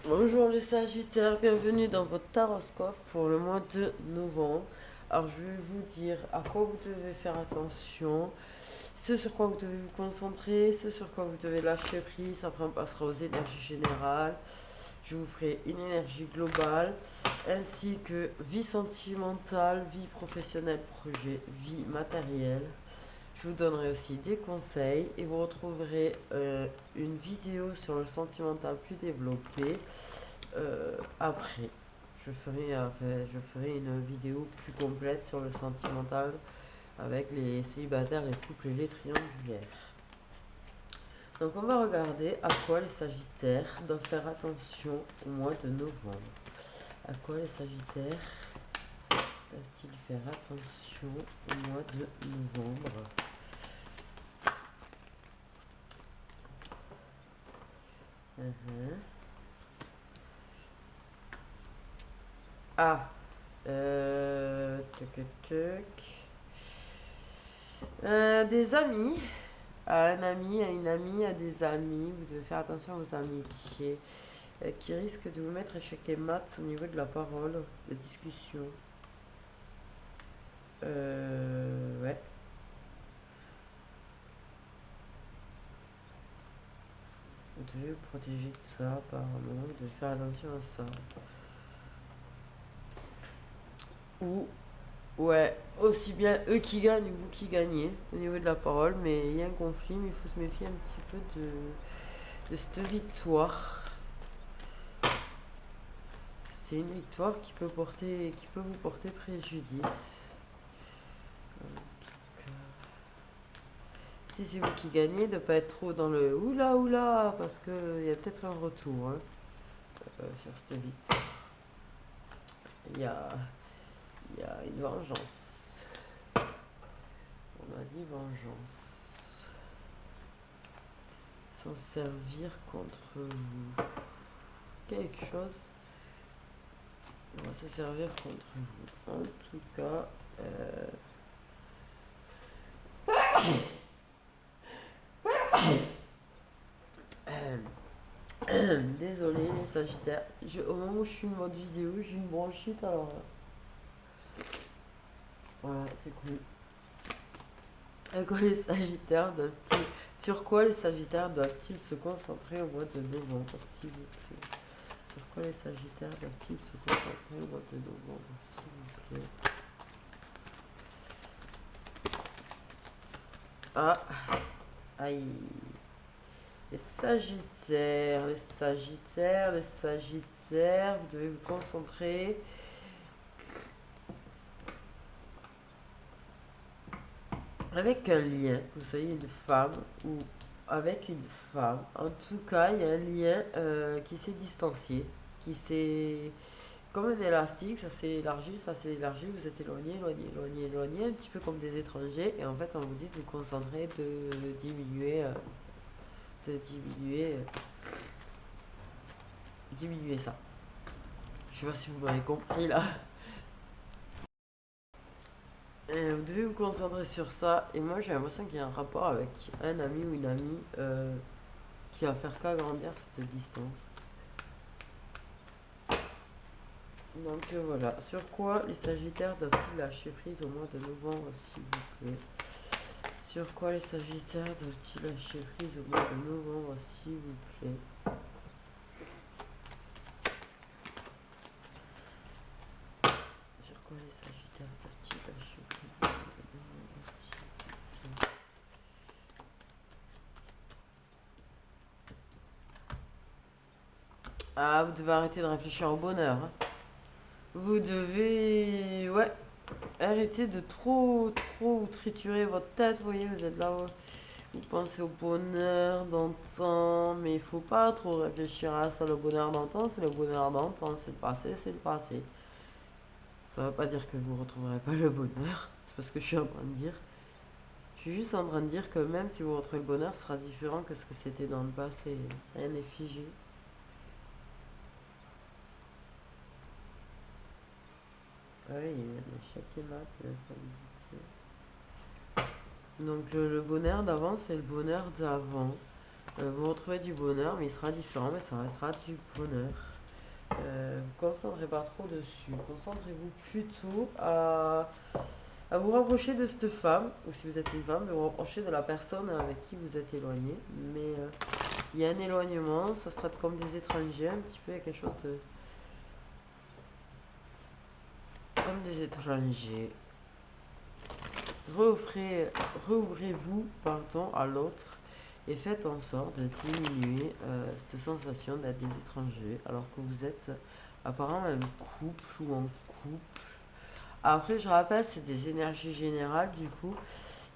Bonjour les Sagittaires, bienvenue dans votre taroscope pour le mois de novembre. Alors je vais vous dire à quoi vous devez faire attention, ce sur quoi vous devez vous concentrer, ce sur quoi vous devez lâcher prise. Après on passera aux énergies générales. Je vous ferai une énergie globale ainsi que vie sentimentale, vie professionnelle, projet, vie matérielle. Je vous donnerai aussi des conseils et vous retrouverez une vidéo sur le sentimental plus développée après. Je ferai une vidéo plus complète sur le sentimental avec les célibataires, les couples et les triangulaires. Donc on va regarder à quoi les Sagittaires doivent faire attention au mois de novembre. À quoi les Sagittaires doivent-ils faire attention au mois de novembre? Mhm. Ah, tuc, tuc. Des amis, à un ami, à une amie, à des amis, vous devez faire attention aux amitiés qui risquent de vous mettre échec et mat au niveau de la parole, de discussion. Ouais. Vous devez vous protéger de ça, apparemment. Vous devez faire attention à ça. Ou, ouais, aussi bien eux qui gagnent ou vous qui gagnez au niveau de la parole, mais il y a un conflit, mais il faut se méfier un petit peu de cette victoire. C'est une victoire qui peut vous porter préjudice. Si c'est vous qui gagnez, de ne pas être trop dans le oula oula, parce qu'il y a peut-être un retour sur cette victoire. Il y a, il y a une vengeance. On a dit vengeance. S'en servir contre vous. Quelque chose va se servir contre vous. En tout cas, désolé les Sagittaires. Au moment où je suis en mode vidéo, j'ai une bronchite alors. Voilà, c'est cool. À quoi les Sagittaires doivent-ils, sur quoi les Sagittaires doivent-ils se concentrer au mois de novembre, s'il vous plaît? Sur quoi les Sagittaires doivent-ils se concentrer au mois de novembre, s'il vous plaît? Ah, aïe. Les Sagittaires, les Sagittaires, les Sagittaires, vous devez vous concentrer. Avec un lien, que vous soyez une femme ou avec une femme, en tout cas, il y a un lien qui s'est distancié, qui s'est comme un élastique, ça s'est élargi, vous êtes éloigné, éloigné, éloigné, éloigné, un petit peu comme des étrangers, et en fait, on vous dit de vous concentrer, de diminuer, diminuer ça. Je sais pas si vous m'avez compris là. Vous devez vous concentrer sur ça, et moi j'ai l'impression qu'il y a un rapport avec un ami ou une amie qui va faire qu'agrandir cette distance. Donc voilà, sur quoi les Sagittaires doivent-ils lâcher prise au mois de novembre, s'il vous plaît? Sur quoi les Sagittaires doivent-ils lâcher prise au mois de novembre, s'il vous plaît? Sur quoi les Sagittaires doivent-ils lâcher prise au mois de novembre, s'il vous plaît? Ah, vous devez arrêter de réfléchir au bonheur, hein. Vous devez, ouais, arrêter de trop vous triturer votre tête. Vous voyez, vous êtes là, ouais. Vous pensez au bonheur d'antan, mais il faut pas trop réfléchir à ça. Le bonheur d'antan, c'est le bonheur d'antan. C'est le passé, c'est le passé. Ça veut pas dire que vous retrouverez pas le bonheur. C'est pas ce que je suis en train de dire. Je suis juste en train de dire que même si vous retrouvez le bonheur, ce sera différent que ce que c'était dans le passé. Rien n'est figé. Ouais, il y a l'échec et mat, la stabilité. Donc le bonheur d'avant, c'est le bonheur d'avant. Vous retrouvez du bonheur, mais il sera différent, mais ça restera du bonheur. Vous concentrez pas trop dessus. Concentrez-vous plutôt à vous rapprocher de cette femme, ou si vous êtes une femme, de vous rapprocher de la personne avec qui vous êtes éloigné. Mais il y a un éloignement, ça sera comme des étrangers, un petit peu, il y a quelque chose de. Comme des étrangers. Rouvrez-vous pardon, à l'autre et faites en sorte de diminuer cette sensation d'être des étrangers alors que vous êtes apparemment un couple ou en couple. Après, je rappelle, c'est des énergies générales du coup.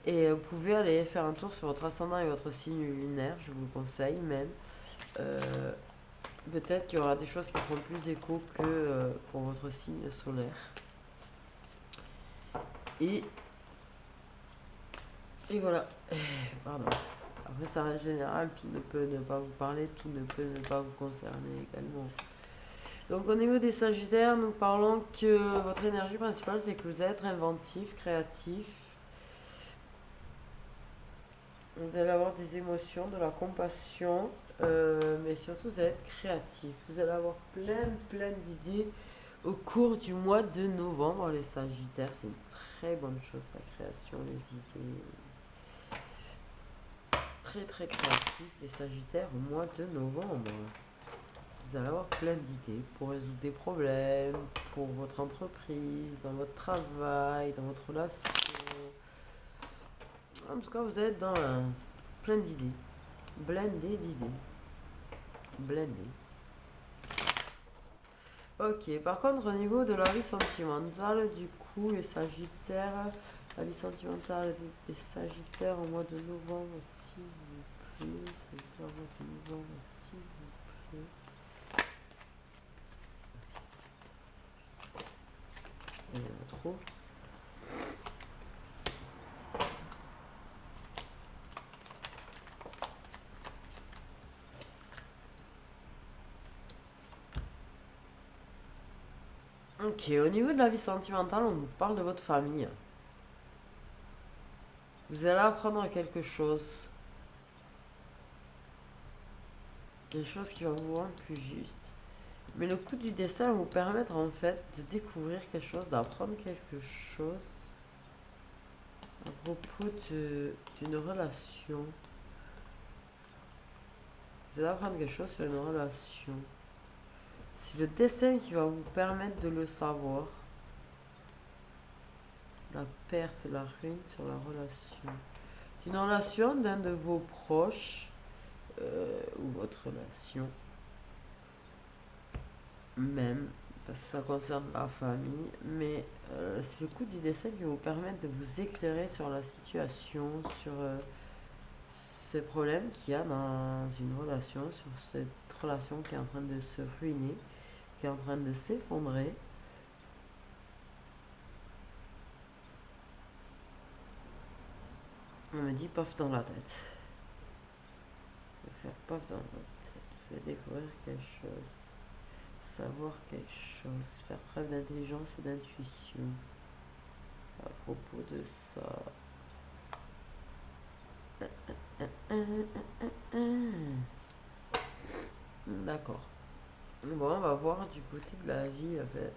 Et vous pouvez aller faire un tour sur votre ascendant et votre signe lunaire, je vous le conseille même. Euh, Peut-être qu'il y aura des choses qui feront plus écho que pour votre signe solaire. Et, et voilà. Pardon. Après, ça reste général, tout ne peut ne pas vous parler, tout ne peut ne pas vous concerner également. Donc, au niveau des Sagittaires, nous parlons que votre énergie principale, c'est que vous êtes inventif, créatif. Vous allez avoir des émotions, de la compassion, mais surtout, vous allez être créatif. Vous allez avoir plein d'idées au cours du mois de novembre, les Sagittaires. C'est une très bonne chose, la création, les idées. Très créatif, les Sagittaires, au mois de novembre. Vous allez avoir plein d'idées pour résoudre des problèmes, pour votre entreprise, dans votre travail, dans votre relation. En tout cas, vous êtes dans plein d'idées. Blindé d'idées. Blindé. Ok, par contre, au niveau de la vie sentimentale, du coup, les Sagittaires, la vie sentimentale des Sagittaires au mois de novembre, s'il vous plaît. Sagittaire au mois de novembre, s'il vous plaît. Il y en a trop. Ok, au niveau de la vie sentimentale, on nous parle de votre famille. Vous allez apprendre quelque chose. Quelque chose qui va vous rendre plus juste. Mais le coup du destin va vous permettre en fait de découvrir quelque chose, d'apprendre quelque chose à propos d'une relation. Vous allez apprendre quelque chose sur une relation. C'est le destin qui va vous permettre de le savoir. La perte, la ruine sur la relation. C'est une relation d'un de vos proches ou votre relation même, parce que ça concerne la famille, mais c'est le coup du dessin qui va vous permettre de vous éclairer sur la situation, sur ces problèmes qu'il y a dans une relation, sur cette relation qui est en train de se ruiner, qui est en train de s'effondrer. On me dit paf dans la tête. Je vais faire paf dans votre tête. Vous allez découvrir quelque chose. Savoir quelque chose. Faire preuve d'intelligence et d'intuition. À propos de ça. D'accord. Bon, on va voir du côté de la vie. En fait.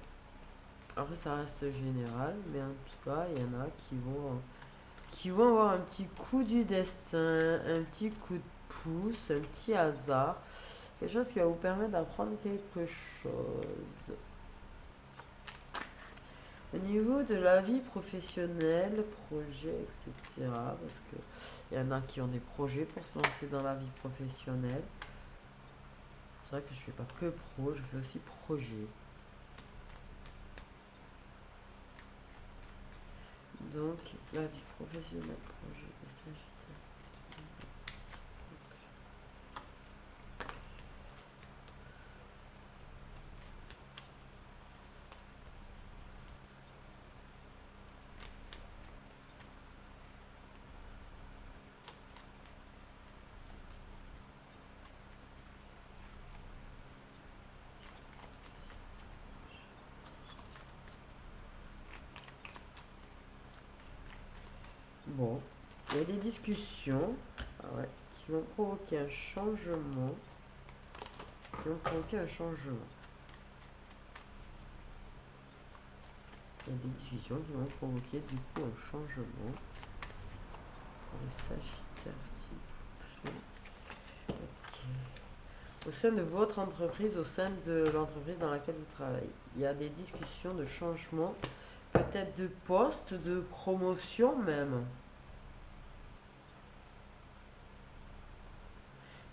Après, ça reste général, mais en tout cas, il y en a qui vont avoir un petit coup du destin, un petit coup de pouce, un petit hasard. Quelque chose qui va vous permettre d'apprendre quelque chose. Au niveau de la vie professionnelle, projets, etc. Parce que il y en a qui ont des projets pour se lancer dans la vie professionnelle. C'est vrai que je fais pas que pro, je fais aussi projet. Donc, la vie professionnelle, projet, Sagittaire. Bon, il y a des discussions. Ah ouais, qui qui vont provoquer un changement. Qui vont provoquer un changement. Il y a des discussions qui vont provoquer du coup un changement. Pour les Sagittaires, s'il vous plaît. Ok. Au sein de votre entreprise, au sein de l'entreprise dans laquelle vous travaillez, il y a des discussions de changement, peut-être de poste, de promotion même.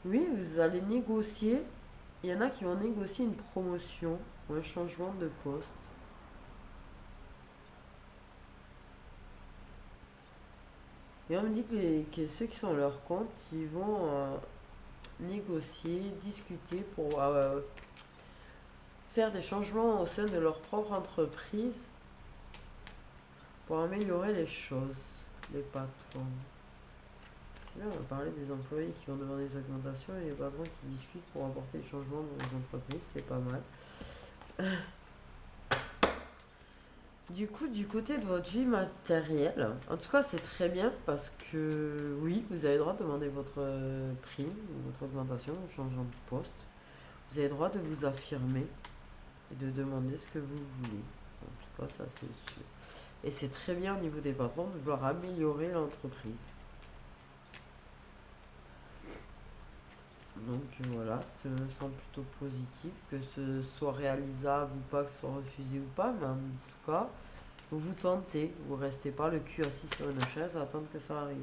Oui, vous allez négocier. Il y en a qui vont négocier une promotion ou un changement de poste. Et on me dit que ceux qui sont à leur compte, ils vont négocier, discuter pour faire des changements au sein de leur propre entreprise pour améliorer les choses, les patrons. C'est bien, on va parler des employés qui vont demander des augmentations et les patrons qui discutent pour apporter des changements dans les entreprises, c'est pas mal. Du coup, du côté de votre vie matérielle, en tout cas, c'est très bien parce que oui, vous avez le droit de demander votre prime, votre augmentation, ou changement de poste. Vous avez le droit de vous affirmer et de demander ce que vous voulez. En tout cas, ça c'est sûr. Et c'est très bien au niveau des patrons de vouloir améliorer l'entreprise. Donc voilà, ça me semble plutôt positif, que ce soit réalisable ou pas, que ce soit refusé ou pas, mais en tout cas, vous tentez, vous restez pas le cul assis sur une chaise à attendre que ça arrive.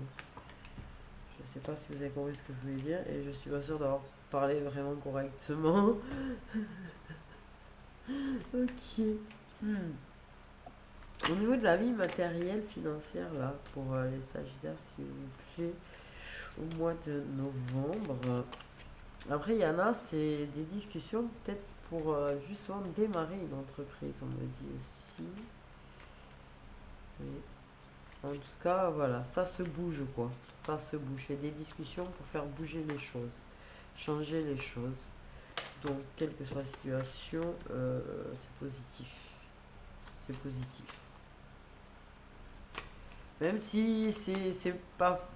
Je sais pas si vous avez compris ce que je voulais dire et je suis pas sûr d'avoir parlé vraiment correctement. Ok. Au niveau de la vie matérielle, financière, là, pour les Sagittaires, s'il vous plaît, au mois de novembre. Après, il y en a, c'est des discussions peut-être pour justement démarrer une entreprise, on me dit aussi. Oui. En tout cas, voilà, ça se bouge quoi. Ça se bouge. Il y a des discussions pour faire bouger les choses, changer les choses. Donc, quelle que soit la situation, c'est positif. C'est positif. Même si c'est pas,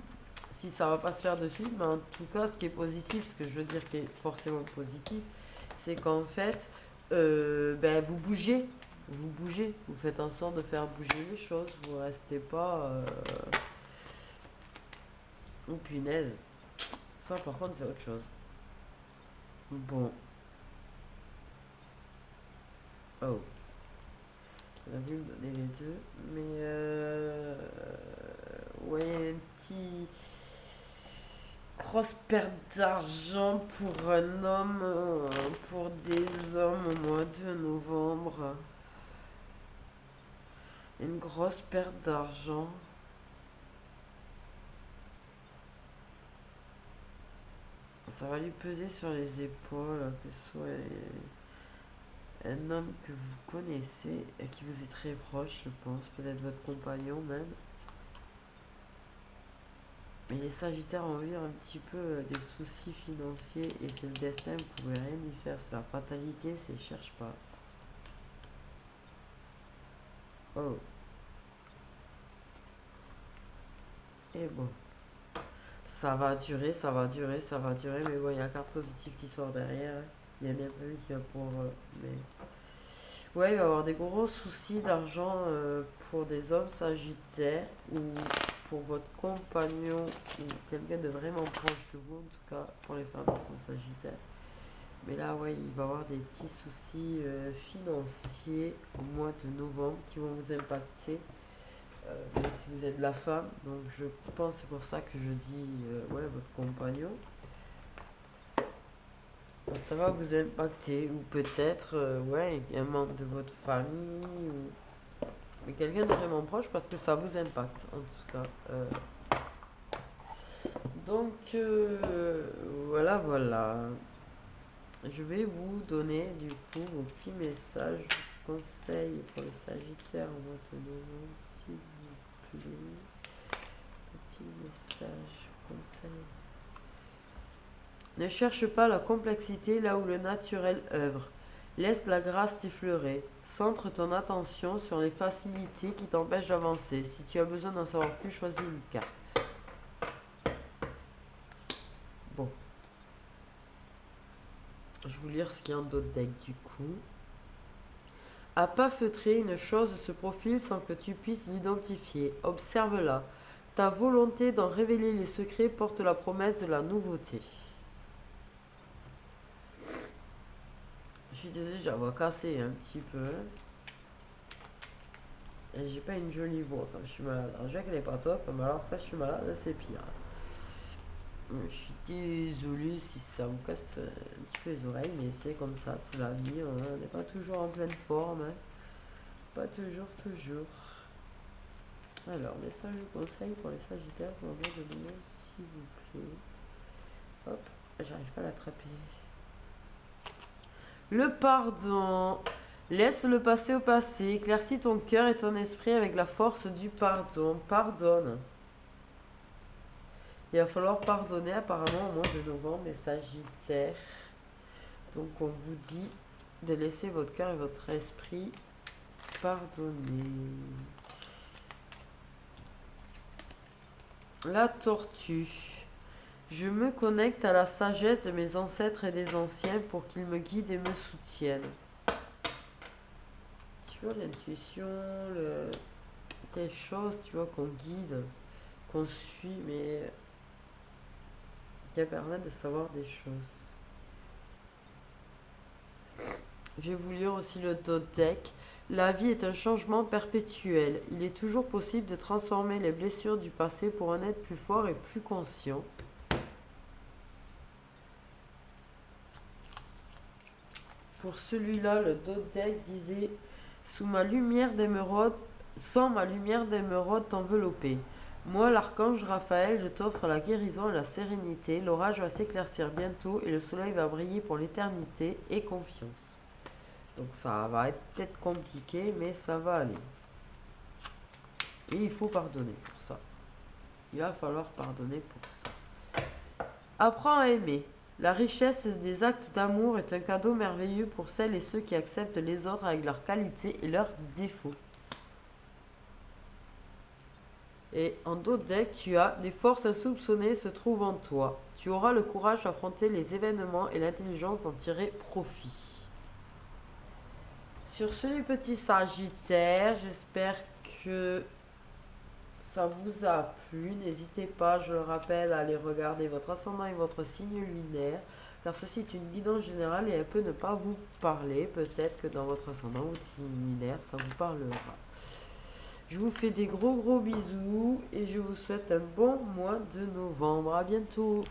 si ça va pas se faire de suite, mais en tout cas, ce qui est positif, ce que je veux dire qui est forcément positif, c'est qu'en fait, vous bougez, vous faites en sorte de faire bouger les choses, vous restez pas, oh punaise, ça par contre c'est autre chose. Bon, oh, on a vu me donner les deux, mais ouais, un petit grosse perte d'argent pour un homme, pour des hommes au mois de novembre. Une grosse perte d'argent. Ça va lui peser sur les épaules, que ce soit un homme que vous connaissez et qui vous est très proche, je pense, peut-être votre compagnon même. Mais les Sagittaires vont vivre un petit peu des soucis financiers et c'est le destin, vous pouvez rien y faire, c'est la fatalité, c'est cherche pas. Oh. Et bon. Ça va durer, ça va durer, ça va durer, mais bon, il y a la carte positive qui sort derrière. Il y a un imprévu qui va pour. Mais... Ouais, il va y avoir des gros soucis d'argent pour des hommes sagittaires ou pour votre compagnon ou quelqu'un de vraiment proche de vous, en tout cas pour les femmes qui sont sagittaires. Mais là, ouais, il va y avoir des petits soucis financiers au mois de novembre qui vont vous impacter. Même si vous êtes la femme, donc je pense c'est pour ça que je dis ouais votre compagnon, ça va vous impacter ou peut-être ouais un membre de votre famille ou mais quelqu'un de vraiment proche parce que ça vous impacte en tout cas. Donc voilà voilà. Je vais vous donner du coup vos petits messages, conseils pour les Sagittaires en mois de novembre s'il vous plaît. Petit message, conseil. Ne cherche pas la complexité là où le naturel œuvre. Laisse la grâce t'effleurer. Centre ton attention sur les facilités qui t'empêchent d'avancer. Si tu as besoin d'en savoir plus, choisis une carte. Je vais vous lire ce qu'il y a en d'autres decks du coup. À pas feutrer, une chose se profile sans que tu puisses l'identifier. Observe-la. Ta volonté d'en révéler les secrets porte la promesse de la nouveauté. Je suis désolée, j'ai la voix cassée un petit peu. Et j'ai pas une jolie voix quand je suis malade. Alors, je sais qu'elle est pas top, mais alors quand je suis malade, c'est pire. Je suis désolé si ça vous casse un petit peu les oreilles, mais c'est comme ça, c'est la vie. On n'est pas toujours en pleine forme. Hein. Pas toujours, toujours. Alors, message de conseil pour les sagittaires pour l'envoi de l'union, s'il vous plaît. Hop, j'arrive pas à l'attraper. Le pardon. Laisse le passé au passé. Éclaircis ton cœur et ton esprit avec la force du pardon. Pardonne. Il va falloir pardonner apparemment au mois de novembre, les sagittaires. Donc on vous dit de laisser votre cœur et votre esprit pardonner. La tortue. Je me connecte à la sagesse de mes ancêtres et des anciens pour qu'ils me guident et me soutiennent. Tu vois, l'intuition, des choses, tu vois, qu'on guide, qu'on suit, mais qui permettent de savoir des choses. Je vais vous lire aussi le deck. La vie est un changement perpétuel. Il est toujours possible de transformer les blessures du passé pour un être plus fort et plus conscient. Pour celui-là, le deck disait sous ma lumière d'émeraude, sans ma lumière d'émeraude t'envelopper. Moi, l'archange Raphaël, je t'offre la guérison et la sérénité. L'orage va s'éclaircir bientôt et le soleil va briller pour l'éternité et confiance. Donc ça va être peut-être compliqué, mais ça va aller. Et il faut pardonner pour ça. Il va falloir pardonner pour ça. Apprends à aimer. La richesse des actes d'amour est un cadeau merveilleux pour celles et ceux qui acceptent les autres avec leurs qualités et leurs défauts. Et en d'autres decks, tu as des forces insoupçonnées se trouvent en toi. Tu auras le courage d'affronter les événements et l'intelligence d'en tirer profit. Sur ce, les petits sagittaires, j'espère que ça vous a plu. N'hésitez pas, je le rappelle, à aller regarder votre ascendant et votre signe lunaire, car ceci est une guidance générale et elle peut ne pas vous parler. Peut-être que dans votre ascendant ou votre signe lunaire, ça vous parlera. Je vous fais des gros bisous et je vous souhaite un bon mois de novembre. À bientôt.